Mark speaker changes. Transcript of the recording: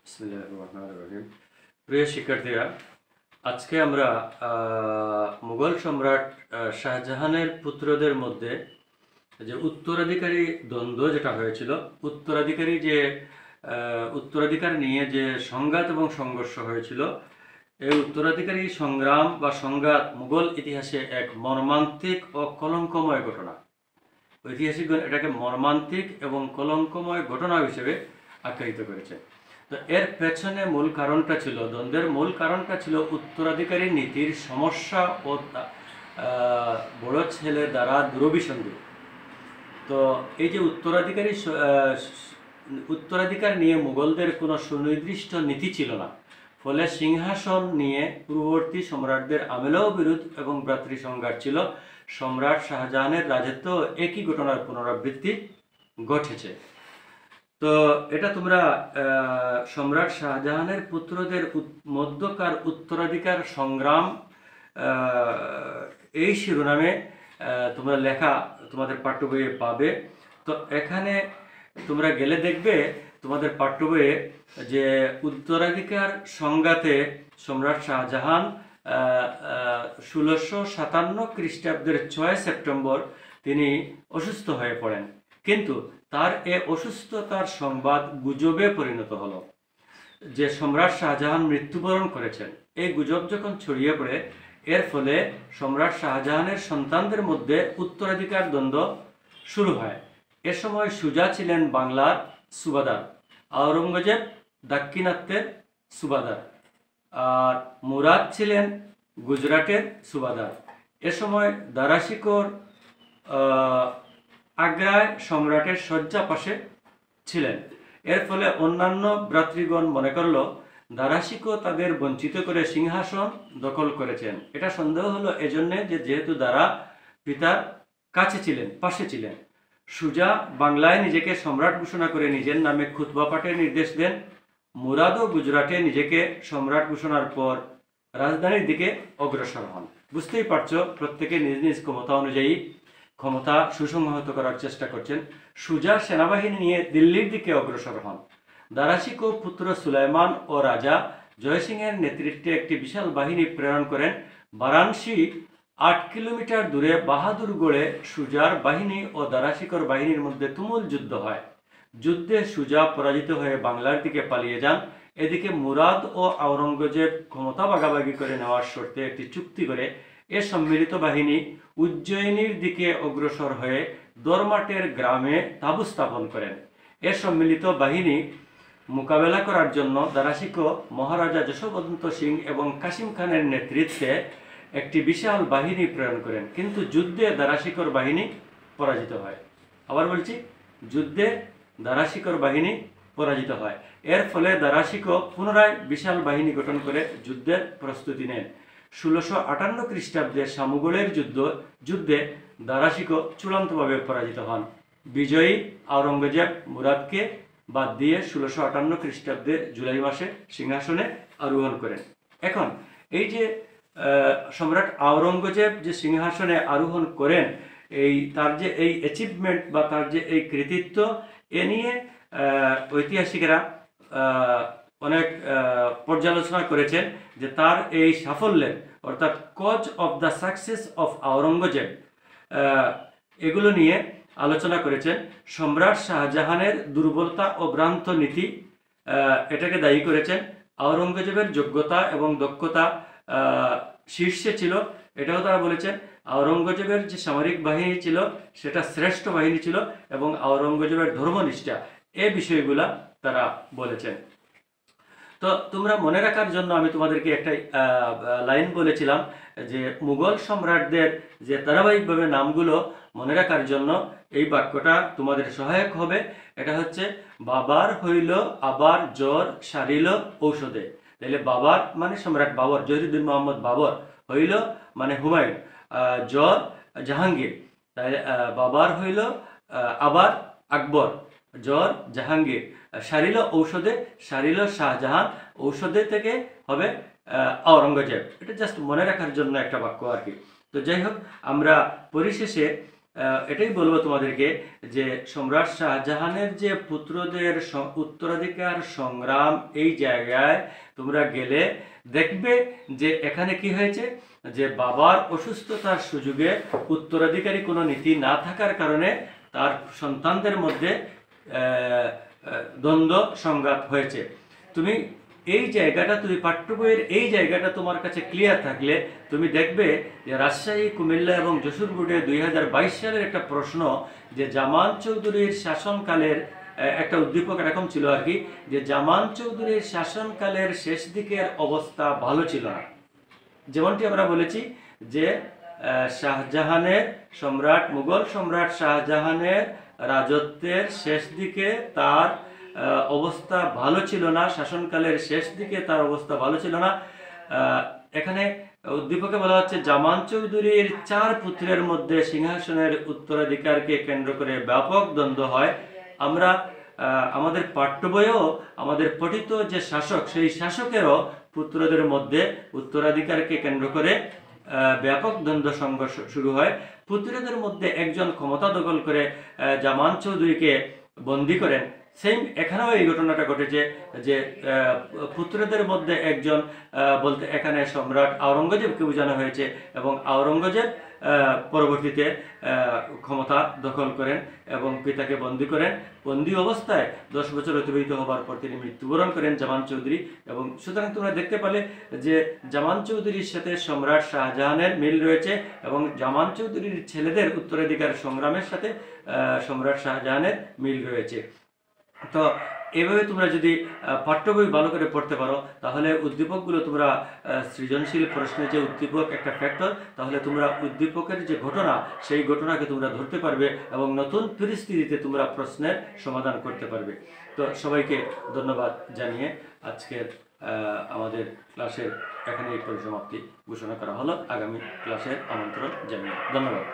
Speaker 1: বিসমিল্লাহির রহমানির রহিম। প্রিয় শিক্ষার্থীরা, আজকে আমরা মুঘল সম্রাট শাহজাহানের পুত্রদের মধ্যে যে উত্তরাধিকারী দ্বন্দ্ব যেটা হয়েছিল, উত্তরাধিকার নিয়ে যে সংঘাত এবং সংঘর্ষ হয়েছিল, এই উত্তরাধিকারী সংগ্রাম বা সংঘাত মুঘল ইতিহাসে এক মর্মান্তিক ও কলঙ্কময় ঘটনা। ঐতিহাসিকগণ এটাকে মর্মান্তিক এবং কলঙ্কময় ঘটনা হিসেবে আখ্যায়িত করেছে। তো এর পেছনে মূল কারণটা ছিল, দ্বন্দ্বের মূল কারণটা ছিল উত্তরাধিকারী নীতির সমস্যা ও বড় ছেলে দ্বারা দুরভিসন্ধি। তো এই যে উত্তরাধিকার নিয়ে মুঘলদের কোনো সুনির্দিষ্ট নীতি ছিল না, ফলে সিংহাসন নিয়ে পূর্ববর্তী সম্রাটদের আমলেও বিরোধ এবং ভ্রাতৃসংঘাত ছিল। সম্রাট শাহজাহানের রাজত্ব একই ঘটনার পুনরাবৃত্তি ঘটেছে। তো এটা তোমরা সম্রাট শাহজাহানের পুত্রদের মধ্যকার উত্তরাধিকার সংগ্রাম এই শিরোনামে তোমরা লেখা তোমাদের পাঠ্য বইয়ে পাবে। তো এখানে তোমরা গেলে দেখবে তোমাদের পাঠ্য বইয়ে যে উত্তরাধিকার সংঘাতে সম্রাট শাহজাহান 1657 খ্রিস্টাব্দের 6 সেপ্টেম্বর তিনি অসুস্থ হয়ে পড়েন। কিন্তু তার এ অসুস্থতার সংবাদ গুজবে পরিণত হলো যে সম্রাট শাহজাহান মৃত্যুবরণ করেছেন। এই গুজব যখন ছড়িয়ে পড়ে, এর ফলে সম্রাট শাহজাহানের সন্তানদের মধ্যে উত্তরাধিকার দ্বন্দ্ব শুরু হয়। এ সময় সুজা ছিলেন বাংলার সুবাদার, আওরঙ্গজেব দাক্ষিণাত্যের সুবাদার, আর মুরাদ ছিলেন গুজরাটের সুবাদার। এ সময় দারা শিকোর আগ্রায় সম্রাটের শয্যা পাশে ছিলেন। এর ফলে অন্যান্য ভ্রাতৃগণ মনে করল দারা শিকো তাদের বঞ্চিত করে সিংহাসন দখল করেছেন। এটা সন্দেহ হলো এজন্যে যে যেহেতু দারা পিতার কাছে ছিলেন, পাশে ছিলেন। সুজা বাংলায় নিজেকে সম্রাট ঘোষণা করে নিজের নামে খুতবা পাঠের নির্দেশ দেন। মুরাদও গুজরাটে নিজেকে সম্রাট ঘোষণার পর রাজধানীর দিকে অগ্রসর হন। বুঝতেই পারছো, প্রত্যেকে নিজ নিজ ক্ষমতা অনুযায়ী ক্ষমতা সুসংহত করার চেষ্টা করছেন। সুজা সেনাবাহিনী নিয়ে দিল্লির দিকে অগ্রসর হন। দারা শিকো পুত্র সুলাইমান ও রাজা জয়সিংহের নেতৃত্বে একটি বিশাল বাহিনী প্রেরণ করেন। বারাণসী 8 কিলোমিটার দূরে বাহাদুরগড়ে সুজার বাহিনী ও দারা শিকোর বাহিনীর মধ্যে তুমুল যুদ্ধ হয়। যুদ্ধে সুজা পরাজিত হয়ে বাংলার দিকে পালিয়ে যান। এদিকে মুরাদ ও আওরঙ্গজেব ক্ষমতা ভাগাভাগি করে নেওয়ার শর্তে একটি চুক্তি করে এ সম্মিলিত বাহিনী উজ্জয়িনীর দিকে অগ্রসর হয়ে দরমাটের গ্রামে তাঁবু স্থাপন করেন। এ সম্মিলিত বাহিনী মোকাবেলা করার জন্য দারা শিকো মহারাজা যশোবন্ত সিং এবং কাসিম খানের নেতৃত্বে একটি বিশাল বাহিনী প্রেরণ করেন। কিন্তু যুদ্ধে দারা শিকোর বাহিনী পরাজিত হয়। আবার বলছি, যুদ্ধে দারা শিকোর বাহিনী পরাজিত হয়। এর ফলে দারা শিকো পুনরায় বিশাল বাহিনী গঠন করে যুদ্ধের প্রস্তুতি নেন। 1658 খ্রিস্টাব্দে শামুগলের যুদ্ধে দারা শিকো চূড়ান্তভাবে পরাজিত হন। বিজয়ী আওরঙ্গজেব মুরাদকে বাদ দিয়ে 1658 খ্রিস্টাব্দে জুলাই মাসে সিংহাসনে আরোহণ করেন। এখন এই যে সম্রাট আওরঙ্গজেব যে সিংহাসনে আরোহণ করেন, তার যে এই অ্যাচিভমেন্ট বা তার যে এই কৃতিত্ব, এ নিয়ে ঐতিহাসিকেরা অনেক পর্যালোচনা করেছেন যে তার এই সাফল্যের, অর্থাৎ cause of the success of Aurangzeb, এগুলো নিয়ে আলোচনা করেছেন। সম্রাট শাহজাহানের দুর্বলতা ও ভ্রান্ত নীতি এটাকে দায়ী করেছেন। আওরঙ্গজেবের যোগ্যতা এবং দক্ষতা শীর্ষে ছিল, এটাও তারা বলেছেন। আওরঙ্গজেবের যে সামরিক বাহিনী ছিল সেটা শ্রেষ্ঠ বাহিনী ছিল এবং আওরঙ্গজেবের ধর্মনিষ্ঠা, এই বিষয়গুলা তারা বলেছেন। তো তোমরা মনে রাখার জন্য আমি তোমাদেরকে একটা লাইন বলেছিলাম যে মুঘল সম্রাটদের যে ধারাবাহিকভাবে নামগুলো মনে রাখার জন্য এই বাক্যটা তোমাদের সহায়ক হবে। এটা হচ্ছে বাবার হইল আবার জ্বর সারিল ঔষধে। তাহলে বাবার মানে সম্রাট বাবর, জহিরুদ্দিন মোহাম্মদ বাবর, হইল মানে হুমায়ুন, জ্বর জাহাঙ্গীর। তাহলে বাবার হইল আবার আকবর, জ্বর জাহাঙ্গীর, সারিল ঔষধে, সারিল শাহজাহান, ঔষধে থেকে হবে আওরঙ্গজেব। এটা জাস্ট মনে রাখার জন্য একটা বাক্য আর কি। তো যাই হোক, আমরা পরিশেষে এটাই বলবো তোমাদেরকে যে সম্রাট শাহজাহানের যে পুত্রদের উত্তরাধিকার সংগ্রাম, এই জায়গায় তোমরা গেলে দেখবে যে এখানে কি হয়েছে, যে বাবার অসুস্থতার সুযোগে উত্তরাধিকারী কোনো নীতি না থাকার কারণে তার সন্তানদের মধ্যে দ্বন্দ্ব সংঘাত হয়েছে। তুমি এই জায়গাটা, তুমি পাঠ্য বইয়ের এই জায়গাটা তোমার কাছে ক্লিয়ার থাকলে তুমি দেখবে যে রাজশাহী, কুমিল্লা এবং যশোর বোর্ডে 2022 সালের একটা প্রশ্ন, যে জামান চৌধুরীর শাসনকালের একটা উদ্দীপক এরকম ছিল আর কি, যে জামান চৌধুরীর শাসনকালের শেষ দিকের অবস্থা ভালো ছিল না। যেমনটি আমরা বলেছি যে শাহজাহানের মুঘল সম্রাট শাহজাহানের রাজত্বের শেষ দিকে তার অবস্থা ভালো ছিল না, শাসনকালের শেষ দিকে তার অবস্থা ভালো ছিল না। এখানে উদ্দীপকে বলা হচ্ছে জামান চৌধুরীর 4 পুত্রের মধ্যে সিংহাসনের উত্তরাধিকারকে কেন্দ্র করে ব্যাপক দ্বন্দ্ব হয়। আমরা আমাদের পাঠ্য বইয়েও আমাদের পঠিত যে শাসক, সেই শাসকেরও পুত্রদের মধ্যে উত্তরাধিকারকে কেন্দ্র করে ব্যাপক দ্বন্দ্ব সংঘর্ষ শুরু হয়। পুত্রদের মধ্যে একজন ক্ষমতা দখল করে জামান চৌধুরীকে বন্দী করেন। সেম এখানেও এই ঘটনাটা ঘটেছে, যে পুত্রদের মধ্যে একজন বলতে এখানে সম্রাট আওরঙ্গজেবকে বোঝানো হয়েছে, এবং আওরঙ্গজেব পরবর্তীতে ক্ষমতা দখল করেন এবং পিতাকে বন্দী করেন। বন্দী অবস্থায় 10 বছর অতিবাহিত হবার পর তিনি মৃত্যুবরণ করেন জামান চৌধুরী। এবং সুতরাং তোমরা দেখতে পেলে যে জামান চৌধুরীর সাথে সম্রাট শাহজাহানের মিল রয়েছে, এবং জামান চৌধুরীর ছেলেদের উত্তরাধিকার সংগ্রামের সাথে সম্রাট শাহজাহানের মিল রয়েছে। তো এভাবে তোমরা যদি পাঠ্য বই ভালো করে পড়তে পারো, তাহলে উদ্দীপকগুলো তোমরা সৃজনশীল প্রশ্নের যে উদ্দীপক একটা ফ্যাক্টর, তাহলে তোমরা উদ্দীপকের যে ঘটনা, সেই ঘটনাকে তোমরা ধরতে পারবে এবং নতুন পরিস্থিতিতে তোমরা প্রশ্নের সমাধান করতে পারবে। তো সবাইকে ধন্যবাদ জানিয়ে আজকের আমাদের ক্লাসের এখানে এই পরিসমাপ্তি ঘোষণা করা হলো। আগামী ক্লাসের আমন্ত্রণ জানিয়ে ধন্যবাদ।